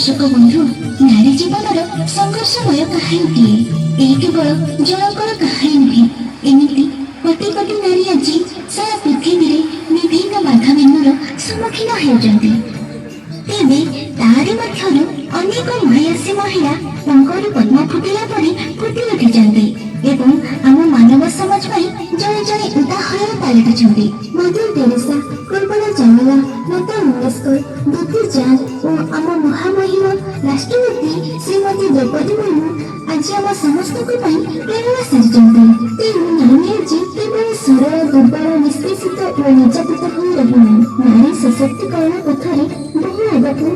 दर्शक बंधु नारी जीवन संघर्षमय कहानी ये केवल जनकर कहानी नुहे एमती कोटी कोटी नारी आज सारा पृथ्वी में विभिन्न बाधा विघ्नर सम्मुखीन होती तेरे तारि मध्यरु अनेक महायसी महिला अंगरू पद्म फुटिला परि फुटि उठिଛନ୍ତି ଏବଂ ଆମ ମାନବ ସମାଜ ପାଇଁ ଜଣେ ଜଣେ ଉଦାହରଣ ପାଲଟିଛନ୍ତି। ମଦର ତେରେସା, କଳ୍ପନା ଚାୱଲା, ଲତା ମଙ୍ଗେଶକର, ଦୂତି ଚାନ୍ଦ ଓ ଆମ ମହାମହିମ ରାଷ୍ଟ୍ରପତି ଶ୍ରୀମତୀ ଦ୍ରୌପଦୀ ମୁର୍ମୁ ଆଜି ଆମ ସମସ୍ତଙ୍କ ପାଇଁ ପ୍ରେରଣା ସାଜିଛନ୍ତି। ତେଣୁ ନାରୀ ଆଜି କେବଳ ସରଳ, ଦୁର୍ବଳ, ନିଷ୍ପେଷିତ ଓ ନିର୍ଯାତିତ ହୋଇ ରହୁନାହିଁ। ନାରୀ ସଶକ୍ତିକରଣ ପଥରେ ବହୁ ଆଗକୁ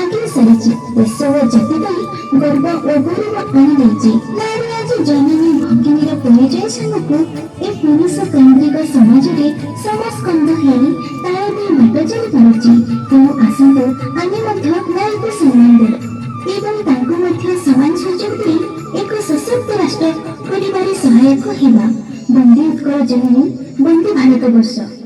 ଆଗେଇ ସାରିଛି। ଦେଶ ଓ ଜାତି ପାଇଁ ଗର୍ବ ଓ ଗୌରବ ଆଣିଦେଇଛି। ନାରୀ ଆଜି ଜନନୀ ଭଗିନୀର ପରିଚୟ ସାଙ୍ଗକୁ ଏ ପୁରୁଷ କେନ୍ଦ୍ରିକ ସମାଜରେ ସମସ୍କନ୍ଧ ହେଇ ତାଳ ଦେଇ ବାଟ ଚାଲିପାରୁଛି। ତେଣୁ ଆସନ୍ତୁ ଆମେ ମଧ୍ୟ ନାରୀକୁ ସମ୍ମାନ ଦେବା ଏବଂ ତାଙ୍କୁ ମଧ୍ୟ ସମାନ ସୁଯୋଗ ଦେଇ ଏକ ସଶକ୍ତ ରାଷ୍ଟ୍ର କରିବାରେ ସହାୟକ ହେବା। ବନ୍ଦେ ଉତ୍କଳ ଜନନୀ, ବନ୍ଦେ ଭାରତବର୍ଷ।